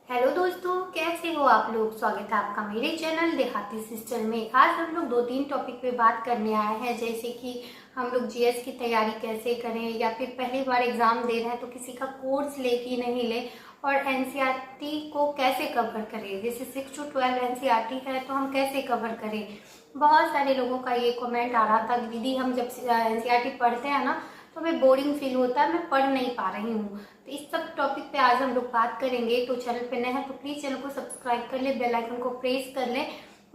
Hello दोस्तों, कैसे हो आप लोग। स्वागत है आपका मेरे चैनल देहाती सिस्टर में। आज हम लोग दो तीन टॉपिक पे बात करने आए हैं, जैसे कि हम लोग जीएस की तैयारी कैसे करें, या फिर पहली बार एग्जाम दे रहे हैं तो किसी का कोर्स ले कि नहीं ले, और एनसीईआरटी को कैसे कवर करें। जैसे 6 to 12 एनसीईआरटी है तो हम कैसे कवर करें। बहुत सारे लोगों का ये कमेंट आ रहा था कि दीदी हम जब एनसीईआरटी पढ़ते हैं ना तो हमें बोरिंग फील होता है, मैं पढ़ नहीं पा रही हूँ। तो इस सब टॉपिक पे आज हम लोग बात करेंगे। तो चैनल पे नए हैं तो प्लीज चैनल को सब्सक्राइब कर ले, बेल आइकन को प्रेस कर ले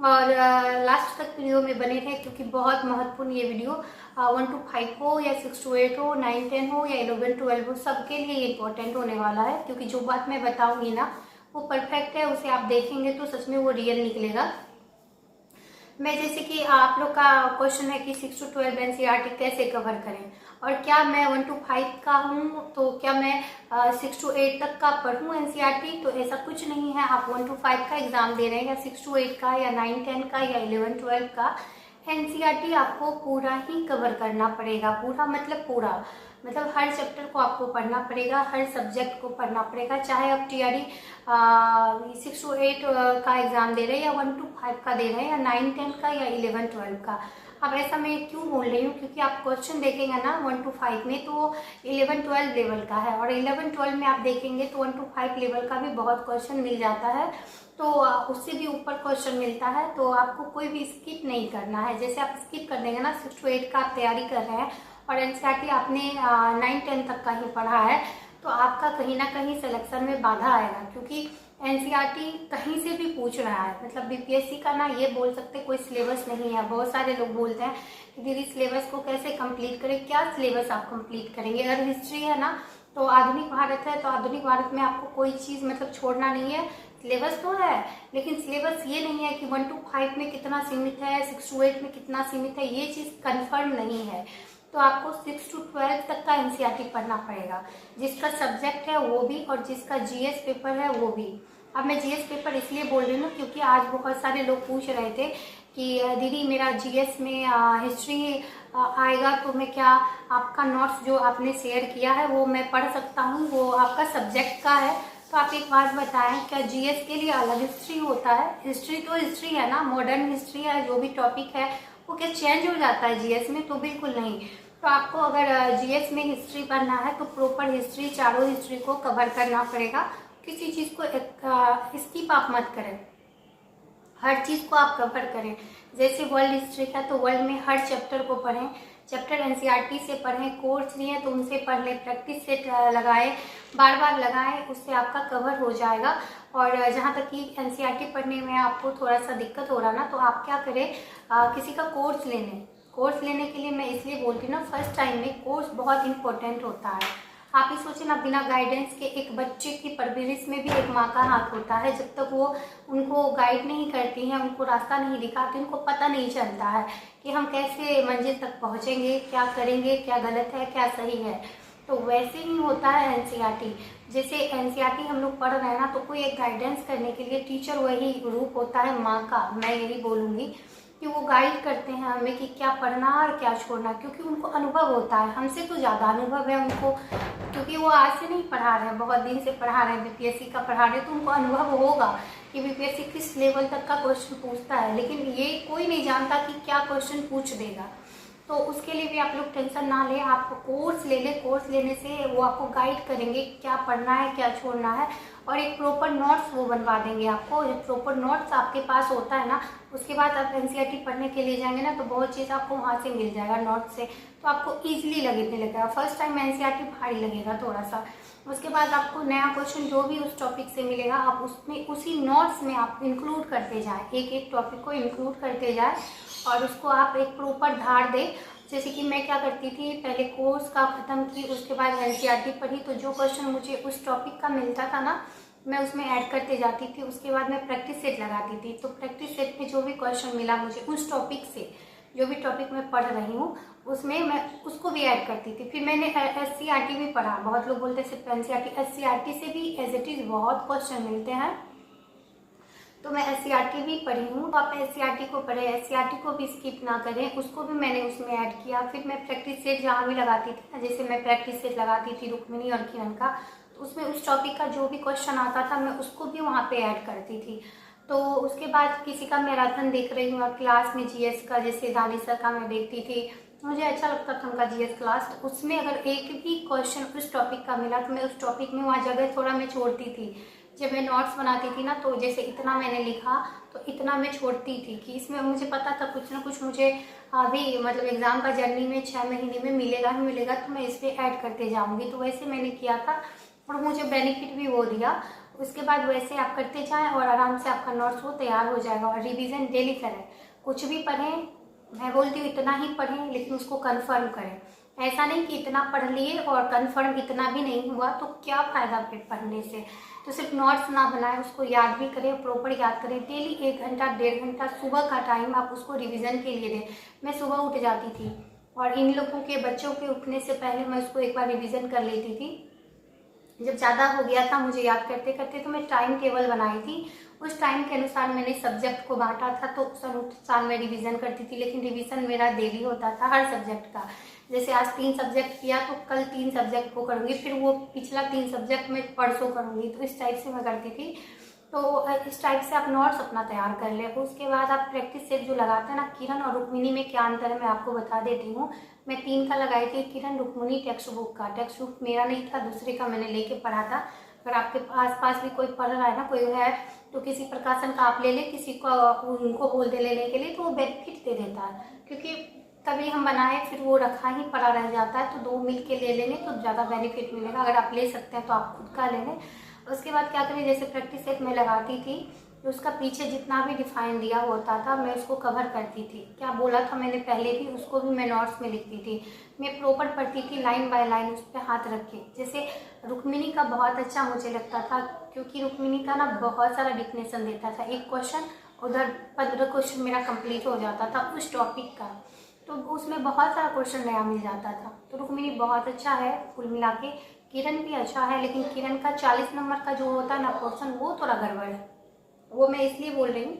और लास्ट तक वीडियो में बने रहे, क्योंकि बहुत महत्वपूर्ण ये वीडियो 1 to 5 हो या 6 to 8 हो, 9 10 हो या 11 12 हो, सबके लिए ये इंपॉर्टेंट होने वाला है। क्योंकि जो बात मैं बताऊंगी ना वो परफेक्ट है, उसे आप देखेंगे तो सच में वो रियल निकलेगा। मैं जैसे कि आप लोग का क्वेश्चन है कि 6 to 12 एनसीईआरटी कैसे कवर करें, और क्या मैं 1 to 5 का हूँ तो क्या मैं 6 to 8 तक का पढ़ूँ एनसीईआरटी। तो ऐसा कुछ नहीं है। आप 1 to 5 का एग्जाम दे रहे हैं या 6 to 8 का या 9 10 का या 11 12 का, एनसीईआरटी आपको पूरा ही कवर करना पड़ेगा। पूरा मतलब हर चैप्टर को आपको पढ़ना पड़ेगा, हर सब्जेक्ट को पढ़ना पड़ेगा। चाहे आप टीआरई 6 to 8 का एग्जाम दे रहे हैं या 1 to 5 का दे रहे हैं या 9 10 का या 11 12 का। अब ऐसा मैं क्यों बोल रही हूँ, क्योंकि आप क्वेश्चन देखेंगे ना 1 to 5 में तो 11 12 लेवल का है, और 11 12 में आप देखेंगे तो 1 to 5 लेवल का भी बहुत क्वेश्चन मिल जाता है। तो उससे भी ऊपर क्वेश्चन मिलता है। तो आपको कोई भी स्किप नहीं करना है। जैसे आप स्किप कर देंगे ना, 6 to 8 का आप तैयारी कर रहे हैं और एनसीईआरटी आपने 9 10 तक का ही पढ़ा है, तो आपका कहीं ना कहीं सिलेक्शन में बाधा आएगा। क्योंकि एनसीईआरटी कहीं से भी पूछ रहा है, मतलब बीपीएससी का ना ये बोल सकते कोई सिलेबस नहीं है। बहुत सारे लोग बोलते हैं कि दीदी सिलेबस को कैसे कंप्लीट करें, क्या सिलेबस आप कंप्लीट करेंगे। अगर हिस्ट्री है ना तो आधुनिक भारत है, तो आधुनिक भारत में आपको कोई चीज़ मतलब छोड़ना नहीं है। सिलेबस तो है, लेकिन सिलेबस ये नहीं है कि 1 to 5 में कितना सीमित है, 6 to 8 में कितना सीमित है, ये चीज़ कंफर्म नहीं है। तो आपको 6 to 12 तक का एनसीईआरटी पढ़ना पड़ेगा, जिसका सब्जेक्ट है वो भी और जिसका जीएस पेपर है वो भी। अब मैं जीएस पेपर इसलिए बोल रही हूँ क्योंकि आज बहुत सारे लोग पूछ रहे थे कि दीदी मेरा जीएस में हिस्ट्री आएगा तो मैं क्या आपका नोट्स जो आपने शेयर किया है वो मैं पढ़ सकता हूँ, वो आपका सब्जेक्ट का है। तो आप एक बात बताएं, क्या जीएस के लिए अलग हिस्ट्री होता है। हिस्ट्री तो हिस्ट्री है ना, मॉडर्न हिस्ट्री है, जो भी टॉपिक है वो क्या चेंज हो जाता है जीएस में, तो बिल्कुल नहीं। तो आपको अगर जीएस में हिस्ट्री पढ़ना है तो प्रॉपर हिस्ट्री, चारों हिस्ट्री को कवर करना पड़ेगा। किसी चीज़ को स्किप आप मत करें, हर चीज़ को आप कवर करें। जैसे वर्ल्ड हिस्ट्री है तो वर्ल्ड में हर चैप्टर को पढ़ें, चैप्टर एनसीईआरटी से पढ़ें। कोर्स लिए तो उनसे पढ़ लें, प्रैक्टिस सेट लगाएं, बार बार लगाएं, उससे आपका कवर हो जाएगा। और जहाँ तक कि एनसीईआरटी पढ़ने में आपको थोड़ा सा दिक्कत हो रहा ना, तो आप क्या करें, किसी का कोर्स ले लें। कोर्स लेने के लिए मैं इसलिए बोलती हूँ ना, फर्स्ट टाइम में कोर्स बहुत इंपॉर्टेंट होता है। आप ही सोचे ना, बिना गाइडेंस के एक बच्चे की परवरिश में भी एक माँ का हाथ होता है। जब तक वो उनको गाइड नहीं करती हैं, उनको रास्ता नहीं दिखाती, उनको पता नहीं चलता है कि हम कैसे मंजिल तक पहुँचेंगे, क्या करेंगे, क्या गलत है क्या सही है। तो वैसे ही होता है एनसीईआरटी। जैसे एनसीईआरटी हम लोग पढ़ रहे हैं ना, तो कोई एक गाइडेंस करने के लिए टीचर वही रूप होता है माँ का। मैं यही बोलूँगी कि वो गाइड करते हैं हमें कि क्या पढ़ना और क्या छोड़ना, क्योंकि उनको अनुभव होता है, हमसे तो ज़्यादा अनुभव है उनको। क्योंकि वो आज से नहीं पढ़ा रहे हैं, बहुत दिन से पढ़ा रहे हैं, बीपीएससी का पढ़ा रहे हैं, तो उनको अनुभव होगा कि बीपीएससी किस लेवल तक का क्वेश्चन पूछता है। लेकिन ये कोई नहीं जानता कि क्या क्वेश्चन पूछ देगा। तो उसके लिए भी आप लोग टेंशन ना लें, आप कोर्स ले लें। कोर्स लेने से वो आपको गाइड करेंगे क्या पढ़ना है क्या छोड़ना है, और एक प्रॉपर नोट्स वो बनवा देंगे आपको। जब प्रॉपर नोट्स आपके पास होता है ना, उसके बाद आप एनसीईआरटी पढ़ने के लिए जाएंगे ना, तो बहुत चीज़ आपको वहाँ से मिल जाएगा नोट्स से, तो आपको ईजिली लगने लगेगा। फर्स्ट टाइम एनसीईआरटी भारी लगेगा थोड़ा सा। उसके बाद आपको नया क्वेश्चन जो भी उस टॉपिक से मिलेगा, आप उसमें उसी नोट्स में आप इंक्लूड करते जाएँ, एक एक टॉपिक को इंक्लूड करते जाए और उसको आप एक प्रॉपर धार दें। जैसे कि मैं क्या करती थी, पहले कोर्स का ख़त्म की, उसके बाद एनसीईआरटी पढ़ी, तो जो क्वेश्चन मुझे उस टॉपिक का मिलता था ना, मैं उसमें ऐड करते जाती थी। उसके बाद मैं प्रैक्टिस सेट लगाती थी, तो प्रैक्टिस सेट में जो भी क्वेश्चन मिला मुझे उस टॉपिक से, जो भी टॉपिक मैं पढ़ रही हूँ उसमें मैं उसको भी ऐड करती थी। फिर मैंने एससीईआरटी भी पढ़ा। बहुत लोग बोलते हैं सिर्फ एनसीईआरटी, एससीईआरटी से भी एज इट इज़ बहुत क्वेश्चन मिलते हैं, तो मैं एससीईआरटी भी पढ़ी हूँ। तो आप एससीईआरटी को पढ़े, एससीईआरटी को भी स्किप ना करें, उसको भी मैंने उसमें ऐड किया। फिर मैं प्रैक्टिस सेट जहाँ भी लगाती थी ना, जैसे मैं प्रैक्टिस सेट लगाती थी रुक्मिणी और किरण का, तो उसमें उस टॉपिक का जो भी क्वेश्चन आता था मैं उसको भी वहाँ पे ऐड करती थी। तो उसके बाद किसी का मैराथन देख रही हूँ और क्लास में जीएस का, जैसे दानिश सर का मैं देखती थी, मुझे अच्छा लगता था उनका जीएस क्लास। तो उसमें अगर एक भी क्वेश्चन उस टॉपिक का मिला तो मैं उस टॉपिक में वहाँ जगह थोड़ा मैं छोड़ती थी। जब मैं नोट्स बनाती थी ना, तो जैसे इतना मैंने लिखा तो इतना मैं छोड़ती थी कि इसमें मुझे पता था कुछ ना कुछ मुझे अभी मतलब एग्ज़ाम का जर्नी में 6 महीने में मिलेगा ही मिलेगा, तो मैं इस पर ऐड करते जाऊँगी। तो वैसे मैंने किया था और मुझे बेनिफिट भी वो दिया। उसके बाद वैसे आप करते जाएं और आराम से आपका नोट्स वो तैयार हो जाएगा। और रिवीजन डेली करें, कुछ भी पढ़ें, मैं बोलती हूँ इतना ही पढ़ें लेकिन उसको कन्फर्म करें। ऐसा नहीं कि इतना पढ़ लिए और कन्फर्म इतना भी नहीं हुआ तो क्या फ़ायदा फिर पढ़ने से। तो सिर्फ नोट्स ना बनाएं, उसको याद भी करें, प्रॉपर याद करें। डेली 1 घंटा 1.5 घंटा सुबह का टाइम आप उसको रिवीजन के लिए दें। मैं सुबह उठ जाती थी और इन लोगों के बच्चों के उठने से पहले मैं उसको एक बार रिवीजन कर लेती थी। जब ज़्यादा हो गया था मुझे याद करते करते तो मैं टाइम टेबल बनाई थी। उस टाइम के अनुसार मैंने सब्जेक्ट को बांटा था, तो उस अनुसार मैं रिवीजन करती थी। लेकिन रिवीजन मेरा डेली होता था हर सब्जेक्ट का। जैसे आज 3 सब्जेक्ट किया तो कल 3 सब्जेक्ट को करूँगी, फिर वो पिछला 3 सब्जेक्ट मैं परसों करूँगी। तो इस टाइप से मैं करती थी। तो इस टाइप से आप नोट्स अपना तैयार कर ले। उसके बाद आप प्रैक्टिस सेट जो लगाते हैं ना, किरण और रुक्मिणी में क्या अंतर है मैं आपको बता देती हूँ। मैं 3 का लगाई थी, किरण रुक्मिणी टेक्स्ट बुक का। टेक्स्ट बुक मेरा नहीं था, दूसरे का मैंने लेके पढ़ा था। अगर आपके आस पास भी कोई पढ़ रहा है ना, कोई है, तो किसी प्रकाशन का आप ले लें, किसी को उनको बोल दे लेने के लिए, तो वो बेनिफिट दे देता है। क्योंकि कभी हम बनाए फिर वो रखा ही पड़ा रह जाता है, तो 2 मिल के ले लेंगे तो ज़्यादा बेनिफिट मिलेगा। अगर आप ले सकते हैं तो आप खुद का ले लें। उसके बाद क्या करें, जैसे प्रैक्टिस सेट में लगाती थी तो उसका पीछे जितना भी डिफाइन दिया होता था मैं उसको कवर करती थी। क्या बोला था मैंने पहले भी, उसको भी मैं नोट्स में लिखती थी। मैं प्रॉपर पढ़ती थी लाइन बाय लाइन, उस पर हाथ रख के। जैसे रुक्मिणी का बहुत अच्छा मुझे लगता था, क्योंकि रुक्मिणी का ना बहुत सारा डिफिनेशन देता था। एक क्वेश्चन उधर 15 क्वेश्चन मेरा कंप्लीट हो जाता था उस टॉपिक का। तो उसमें बहुत सारा क्वेश्चन नया मिल जाता था। तो रुक्मिणी बहुत अच्छा है कुल मिला के। किरण भी अच्छा है, लेकिन किरण का 40 नंबर का जो होता है ना पोर्शन, वो थोड़ा गड़बड़ है। वो मैं इसलिए बोल रही हूँ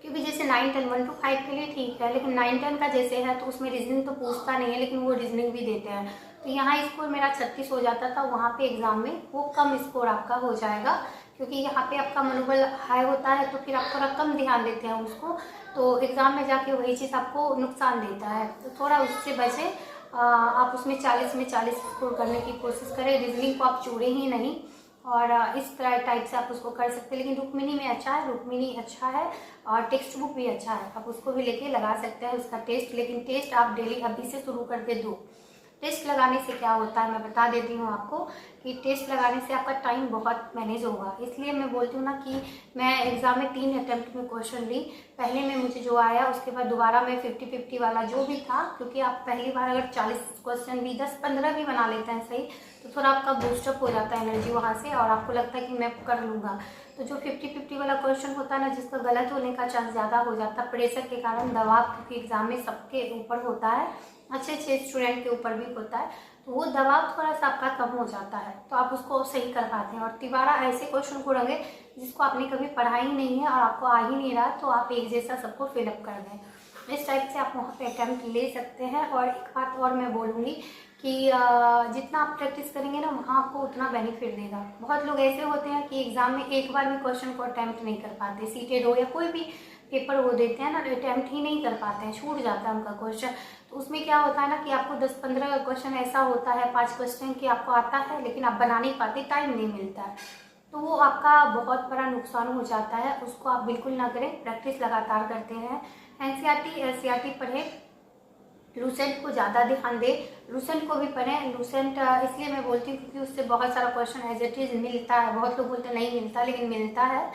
क्योंकि जैसे 9, 10 1 to 5 के लिए ठीक है, लेकिन 9, 10 का जैसे है तो उसमें रीजनिंग तो पूछता नहीं है, लेकिन वो रीजनिंग भी देते हैं। तो यहाँ स्कोर मेरा 36 हो जाता था, वहाँ पे एग्जाम में वो कम स्कोर आपका हो जाएगा। क्योंकि यहाँ पे आपका मनोबल हाई होता है तो फिर आप थोड़ा कम ध्यान देते हैं उसको, तो एग्जाम में जाके वही चीज़ आपको नुकसान देता है। तो थोड़ा उससे बचें। आप उसमें 40 में 40 स्कोर करने की कोशिश करें। रीजनिंग को आप छोड़ें ही नहीं, और इस तरह टाइप से आप उसको कर सकते हैं। लेकिन रुक्मिणी में अच्छा है, रुक्मिणी अच्छा है, और टेक्स्ट बुक भी अच्छा है, आप उसको भी लेके लगा सकते हैं उसका टेस्ट। लेकिन टेस्ट आप डेली अभी से शुरू करके दो। टेस्ट लगाने से क्या होता है मैं बता देती हूँ आपको, कि टेस्ट लगाने से आपका टाइम बहुत मैनेज होगा। इसलिए मैं बोलती हूँ ना कि मैं एग्ज़ाम में 3 अटैम्प्ट में क्वेश्चन ली। पहले में मुझे जो आया, उसके बाद दोबारा मैं 50-50 वाला जो भी था, क्योंकि आप पहली बार अगर 40 क्वेश्चन भी 10-15 भी बना लेते हैं सही, तो थोड़ा आपका बूस्टअप हो जाता है एनर्जी वहाँ से, और आपको लगता है कि मैं कर लूँगा। तो जो 50-50 वाला क्वेश्चन होता है ना, जिसका गलत होने का चांस ज़्यादा हो जाता है प्रेशर के कारण, दबाव, क्योंकि एग्जाम में सबके ऊपर होता है, अच्छे अच्छे स्टूडेंट के ऊपर भी होता है, तो वो दबाव थोड़ा सा आपका कम हो जाता है, तो आप उसको सही कर पाते हैं। और तिबारा ऐसे क्वेश्चन को रंगे जिसको आपने कभी पढ़ा ही नहीं है और आपको आ ही नहीं रहा, तो आप एक जैसा सबको फिलअप कर दें। इस टाइप से आप वहाँ पे अटैम्प्ट ले सकते हैं। और एक बात और मैं बोलूँगी कि जितना आप प्रैक्टिस करेंगे ना, वहाँ आपको उतना बेनिफिट देगा। बहुत लोग ऐसे होते हैं कि एग्जाम में एक बार भी क्वेश्चन को अटैम्प्ट नहीं कर पाते, सीटेड हो या कोई भी पेपर वो देते हैं ना, अटैम्प्ट ही नहीं कर पाते हैं, छूट जाता है उनका क्वेश्चन। तो उसमें क्या होता है ना कि आपको 10-15 क्वेश्चन ऐसा होता है, 5 क्वेश्चन की आपको आता है लेकिन आप बना नहीं पाते, टाइम नहीं मिलता है, तो वो आपका बहुत बड़ा नुकसान हो जाता है। उसको आप बिल्कुल ना करें, प्रैक्टिस लगातार करते हैं। एनसीईआरटी पढ़ें, लूसेंट को ज़्यादा ध्यान दें, लूसेंट को भी पढ़ें। लूसेंट इसलिए मैं बोलती हूँ क्योंकि उससे बहुत सारा क्वेश्चन एज इट इज़ मिलता है। बहुत लोग बोलते नहीं मिलता, लेकिन मिलता है।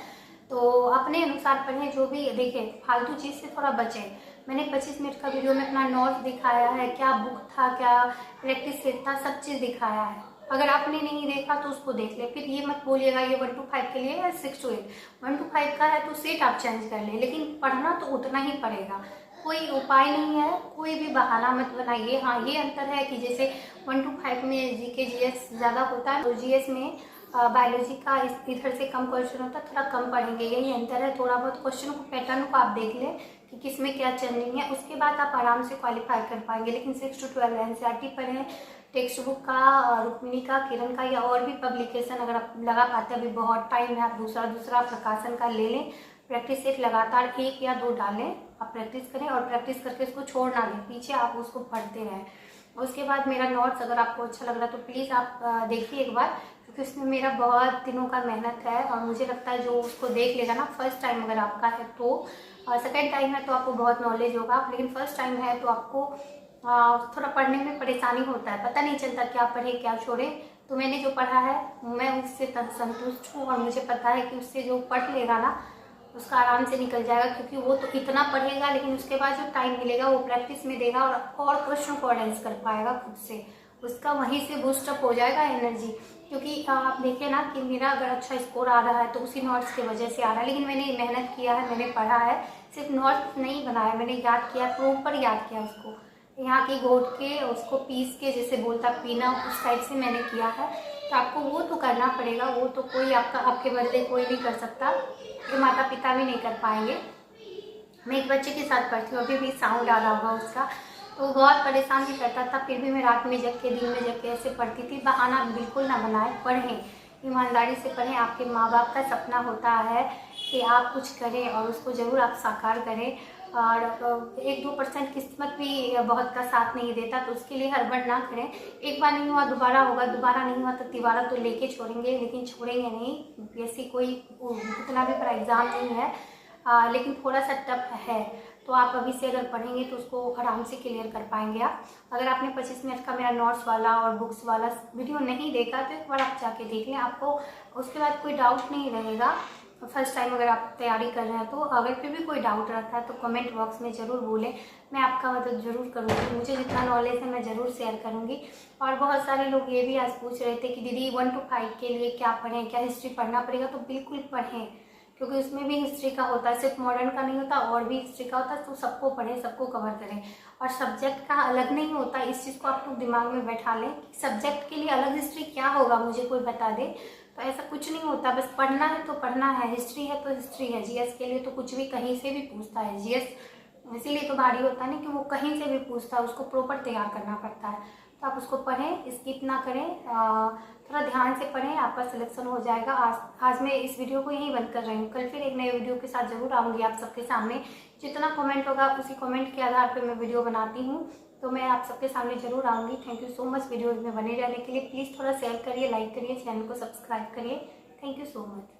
तो अपने अनुसार पढ़ें, जो भी देखें, फालतू चीज़ से थोड़ा बचें। मैंने 25 मिनट का वीडियो में अपना नोट्स दिखाया है, क्या बुक था, क्या प्रैक्टिस सेट था, सब चीज़ दिखाया है। अगर आपने नहीं देखा तो उसको देख ले, फिर ये मत बोलिएगा ये 1 to 5 के लिए है, 6 to 8। 1 to 5 का है तो सेट आप चेंज कर लें, लेकिन पढ़ना तो उतना ही पड़ेगा। कोई उपाय नहीं है, कोई भी बहाना मत बनाइए। हाँ, ये अंतर है कि जैसे 1 to 5 में जीके जीएस ज़्यादा होता है, और जीएस में बायोलॉजी का इधर से कम क्वेश्चन होता है, थोड़ा कम पढ़ेंगे, यही अंतर है। थोड़ा बहुत क्वेश्चन को, पैटर्न को आप देख लें कि किस में क्या चेंजिंग है, उसके बाद आप आराम से क्वालिफाई कर पाएंगे। लेकिन 6 to 12 एनसीईआरटी पढ़ें, टेक्स्ट बुक का, रुक्मिणी का, किरण का या और भी पब्लिकेशन अगर आप लगा पाते हैं, अभी बहुत टाइम है, आप दूसरा प्रकाशन का ले लें। प्रैक्टिस सेट लगातार 1 या 2 डालें, आप प्रैक्टिस करें और प्रैक्टिस करके उसको छोड़ ना दें, पीछे आप उसको पढ़ते रहें। उसके बाद मेरा नोट्स अगर आपको अच्छा लग रहा है तो प्लीज़ आप देखिए एक बार, क्योंकि उसमें मेरा बहुत दिनों का मेहनत है और मुझे लगता है जो उसको देख लेगा ना, फर्स्ट टाइम अगर आपका है तो, सेकेंड टाइम है तो आपको बहुत नॉलेज होगा, लेकिन फर्स्ट टाइम है तो आपको थोड़ा पढ़ने में परेशानी होता है, पता नहीं चलता क्या पढ़े क्या छोड़े। तो मैंने जो पढ़ा है मैं उससे संतुष्ट हूँ और मुझे पता है कि उससे जो पढ़ लेगा ना उसका आराम से निकल जाएगा, क्योंकि वो तो इतना पढ़ेगा लेकिन उसके बाद जो टाइम मिलेगा वो प्रैक्टिस में देगा और क्वेश्चन को अटेंड कर पाएगा खुद से, उसका वहीं से बूस्टअप हो जाएगा एनर्जी। क्योंकि आप देखिए ना कि मेरा अगर अच्छा स्कोर आ रहा है तो उसी नोट्स की वजह से आ रहा है, लेकिन मैंने मेहनत किया है, मैंने पढ़ा है, सिर्फ नोट्स नहीं बनाया, मैंने याद किया, प्रॉपर याद किया उसको, यहाँ की घोट के उसको पीस के जैसे बोलता पीना, उस टाइप से मैंने किया है। तो आपको वो तो करना पड़ेगा, वो तो कोई आपके बदले कोई नहीं कर सकता, ये माता पिता भी नहीं कर पाएंगे। मैं एक बच्चे के साथ पढ़ती हूँ, अभी भी साउंड आ रहा होगा उसका, तो वो बहुत परेशान भी करता था, फिर भी मैं रात में जग के दिन में जग के ऐसे पढ़ती थी। बहाना बिल्कुल ना बनाएं, पढ़ें, ईमानदारी से पढ़ें। आपके माँ बाप का सपना होता है कि आप कुछ करें और उसको ज़रूर आप साकार करें, और 1-2% किस्मत भी बहुत का साथ नहीं देता, तो उसके लिए हड़बड़ ना करें। एक बार नहीं हुआ दोबारा होगा, दोबारा नहीं हुआ तो तिबारा तो लेके छोड़ेंगे, लेकिन छोड़ेंगे नहीं। ऐसी कोई उतना भी बड़ा एग्ज़ाम नहीं है, लेकिन थोड़ा सा टफ है, तो आप अभी से अगर पढ़ेंगे तो उसको आराम से क्लियर कर पाएंगे आप। अगर आपने 25 मिनट का मेरा नोट्स वाला और बुक्स वाला वीडियो नहीं देखा तो एक बार आप जाके देख लें, आपको उसके बाद कोई डाउट नहीं रहेगा। फर्स्ट टाइम अगर आप तैयारी कर रहे हैं तो अगर फिर भी कोई डाउट रहता है तो कमेंट बॉक्स में ज़रूर बोलें, मैं आपका मदद ज़रूर करूँगी, मुझे जितना नॉलेज है मैं ज़रूर शेयर करूँगी। और बहुत सारे लोग ये भी आज पूछ रहे थे कि दीदी 1 to 5 के लिए क्या पढ़ें, क्या हिस्ट्री पढ़ना पड़ेगा? तो बिल्कुल पढ़ें, क्योंकि उसमें भी हिस्ट्री का होता है, सिर्फ मॉडर्न का नहीं होता, और भी हिस्ट्री का होता है, तो सबको पढ़ें, सबको कवर करें। और सब्जेक्ट का अलग नहीं होता, इस चीज़ को आप लोग दिमाग में बैठा लें कि सब्जेक्ट के लिए अलग हिस्ट्री क्या होगा, मुझे कोई बता दे, तो ऐसा कुछ नहीं होता। बस पढ़ना है तो पढ़ना है, हिस्ट्री है तो हिस्ट्री है। जीएस के लिए तो कुछ भी कहीं से भी पूछता है, जीएस इसीलिए तो भारी होता है ना कि वो कहीं से भी पूछता है, उसको प्रॉपर तैयार करना पड़ता है। तो आप उसको पढ़ें, स्किप ना करें, थोड़ा ध्यान से पढ़ें, आपका सिलेक्शन हो जाएगा। आज मैं इस वीडियो को यहीं बंद कर रही हूँ, कल फिर एक नए वीडियो के साथ जरूर आऊँगी आप सबके सामने। जितना कमेंट होगा उसी कमेंट के आधार पर मैं वीडियो बनाती हूँ, तो मैं आप सबके सामने जरूर आऊँगी। Thank you so much video में बने रहने के लिए। प्लीज़ थोड़ा शेयर करिए, लाइक करिए, चैनल को सब्सक्राइब करिए। Thank you so much.